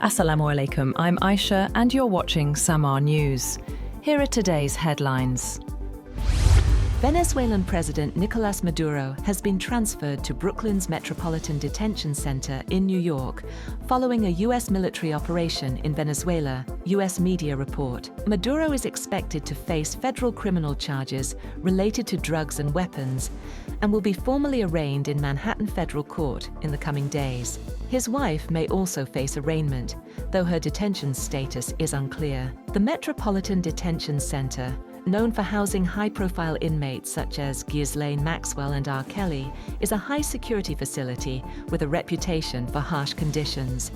Assalamu alaikum, I'm Aisha and you're watching Samaa News. Here are today's headlines. Venezuelan President Nicolás Maduro has been transferred to Brooklyn's Metropolitan Detention Center in New York following a U.S. military operation in Venezuela, U.S. media report. Maduro is expected to face federal criminal charges related to drugs and weapons and will be formally arraigned in Manhattan Federal Court in the coming days. His wife may also face arraignment, though her detention status is unclear. The Metropolitan Detention Center, known for housing high-profile inmates such as Ghislaine Maxwell and R. Kelly, is a high-security facility with a reputation for harsh conditions.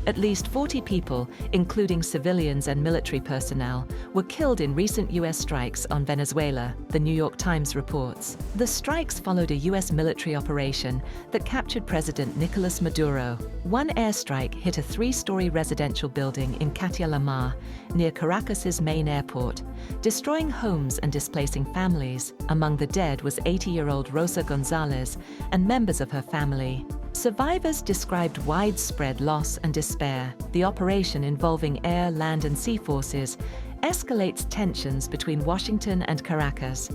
At least 40 people, including civilians and military personnel, were killed in recent U.S. strikes on Venezuela, the New York Times reports. The strikes followed a U.S. military operation that captured President Nicolás Maduro. One airstrike hit a 3-story residential building in Samaa, near Caracas's main airport, destroying homes and displacing families. Among the dead was 80-year-old Rosa Gonzalez and members of her family. Survivors described widespread loss and despair. The operation, involving air, land, and sea forces, escalates tensions between Washington and Caracas.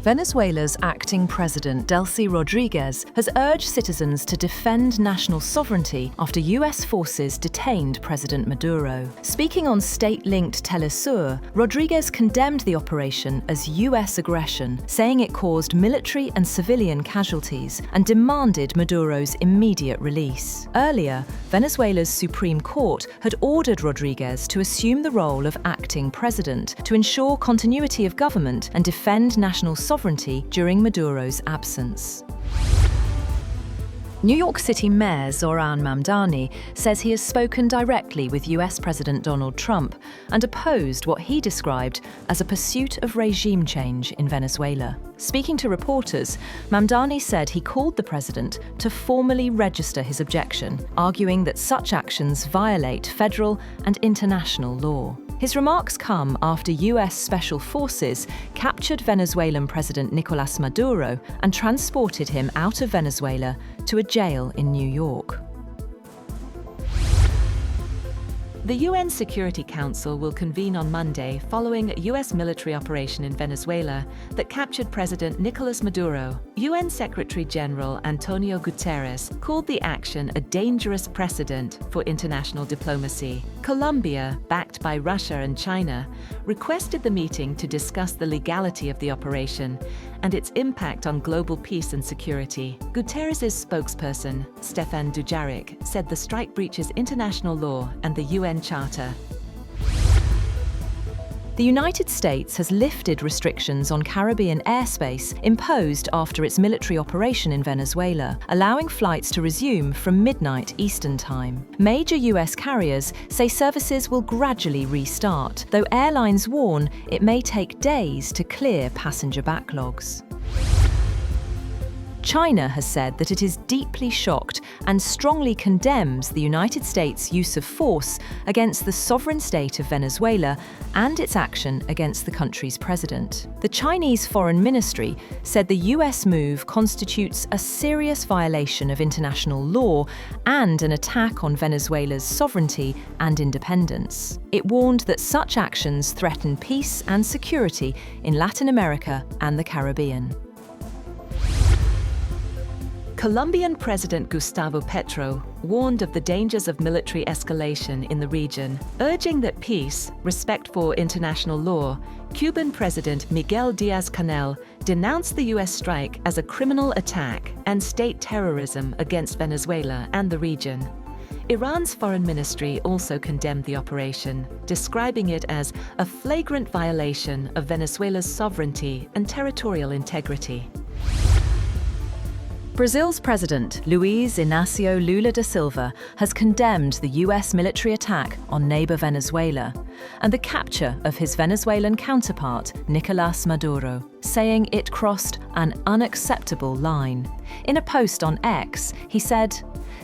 Venezuela's acting president, Delcy Rodriguez, has urged citizens to defend national sovereignty after U.S. forces detained President Maduro. Speaking on state-linked Telesur, Rodriguez condemned the operation as U.S. aggression, saying it caused military and civilian casualties, and demanded Maduro's immediate release. Earlier, Venezuela's Supreme Court had ordered Rodriguez to assume the role of acting president to ensure continuity of government and defend national sovereignty during Maduro's absence. New York City Mayor Zoran Mamdani says he has spoken directly with US President Donald Trump and opposed what he described as a pursuit of regime change in Venezuela. Speaking to reporters, Mamdani said he called the president to formally register his objection, arguing that such actions violate federal and international law. His remarks come after US Special Forces captured Venezuelan President Nicolás Maduro and transported him out of Venezuela to a jail in New York. The UN Security Council will convene on Monday following a U.S. military operation in Venezuela that captured President Nicolás Maduro. UN Secretary-General Antonio Guterres called the action a dangerous precedent for international diplomacy. Colombia, backed by Russia and China, requested the meeting to discuss the legality of the operation and its impact on global peace and security. Guterres' spokesperson, Stefan Dujarric, said the strike breaches international law and the UN Charter. The United States has lifted restrictions on Caribbean airspace imposed after its military operation in Venezuela, allowing flights to resume from midnight Eastern Time. Major US carriers say services will gradually restart, though airlines warn it may take days to clear passenger backlogs. China has said that it is deeply shocked and strongly condemns the United States' use of force against the sovereign state of Venezuela and its action against the country's president. The Chinese Foreign Ministry said the US move constitutes a serious violation of international law and an attack on Venezuela's sovereignty and independence. It warned that such actions threaten peace and security in Latin America and the Caribbean. Colombian President Gustavo Petro warned of the dangers of military escalation in the region, urging that peace, respect for international law. Cuban President Miguel Díaz-Canel denounced the U.S. strike as a criminal attack and state terrorism against Venezuela and the region. Iran's foreign ministry also condemned the operation, describing it as a flagrant violation of Venezuela's sovereignty and territorial integrity. Brazil's president, Luiz Inácio Lula da Silva, has condemned the U.S. military attack on neighbor Venezuela and the capture of his Venezuelan counterpart, Nicolás Maduro, saying it crossed an unacceptable line. In a post on X, he said,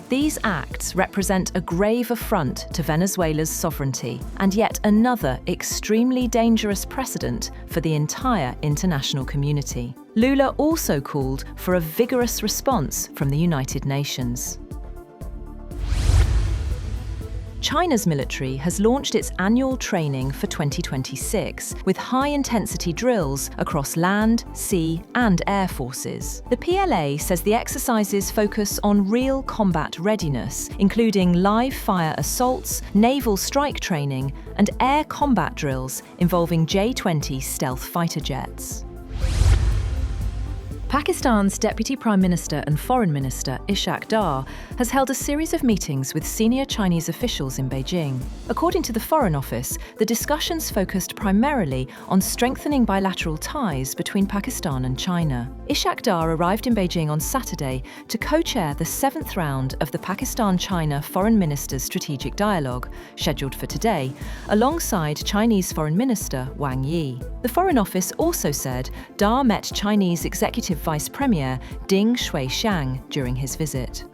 These acts represent a grave affront to Venezuela's sovereignty and yet another extremely dangerous precedent for the entire international community. Lula also called for a vigorous response from the United Nations. China's military has launched its annual training for 2026, with high-intensity drills across land, sea and air forces. The PLA says the exercises focus on real combat readiness, including live-fire assaults, naval strike training and air combat drills involving J-20 stealth fighter jets. Pakistan's Deputy Prime Minister and Foreign Minister Ishaq Dar has held a series of meetings with senior Chinese officials in Beijing. According to the Foreign Office, the discussions focused primarily on strengthening bilateral ties between Pakistan and China. Ishaq Dar arrived in Beijing on Saturday to co-chair the 7th round of the Pakistan-China Foreign Ministers' Strategic Dialogue, scheduled for today, alongside Chinese Foreign Minister Wang Yi. The Foreign Office also said Dar met Chinese Executive Vice Premier Ding Shuixiang during his visit.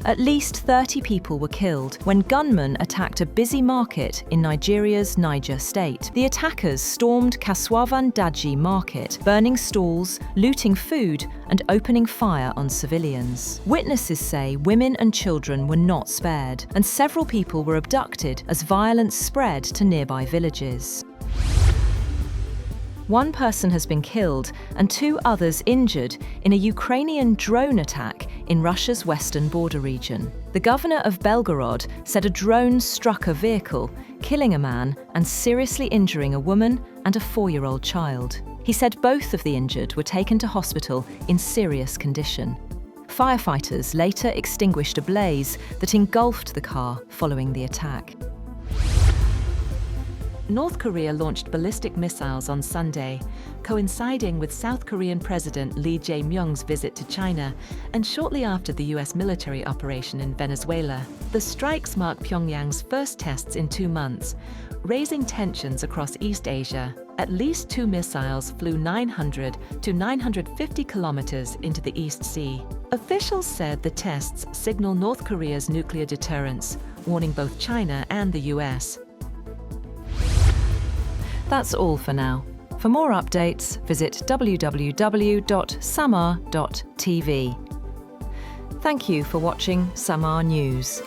At least 30 people were killed when gunmen attacked a busy market in Nigeria's Niger state. The attackers stormed Kasuavan Daji market, burning stalls, looting food and opening fire on civilians. Witnesses say women and children were not spared, and several people were abducted as violence spread to nearby villages. One person has been killed and 2 others injured in a Ukrainian drone attack in Russia's western border region. The governor of Belgorod said a drone struck a vehicle, killing a man and seriously injuring a woman and a 4-year-old child. He said both of the injured were taken to hospital in serious condition. Firefighters later extinguished a blaze that engulfed the car following the attack. North Korea launched ballistic missiles on Sunday, coinciding with South Korean President Lee Jae-myung's visit to China and shortly after the US military operation in Venezuela. The strikes mark Pyongyang's first tests in 2 months, raising tensions across East Asia. At least 2 missiles flew 900 to 950 kilometers into the East Sea. Officials said the tests signal North Korea's nuclear deterrence, warning both China and the US. That's all for now. For more updates, visit www.samaa.tv. Thank you for watching Samaa News.